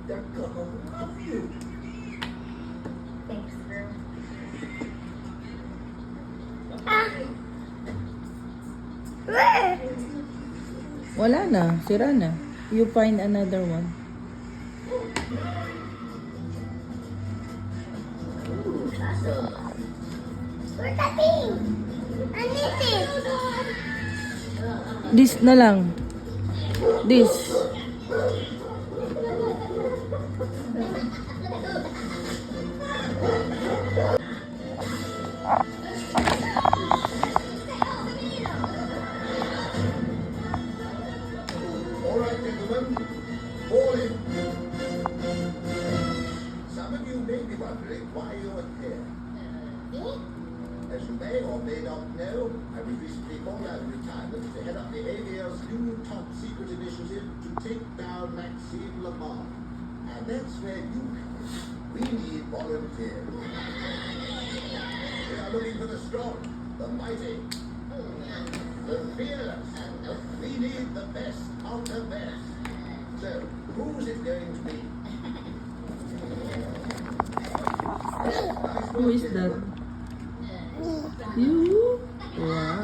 They're gonna love you. Thanks, girl. Wala na, sira na. You find another one. Where's that thing? I need it. This na lang. This. All right, gentlemen, all in. Some of you may be wondering why you're here. As you may or may not know, I was recently called out of retirement to head up the AVL's new top secret initiative to take down Maxime Lamar. And that's where you come in. We need volunteers. We are looking for the strong, the mighty, the fearless. We need the best of the best. So, who's it going to be? Who is that? You? Wow.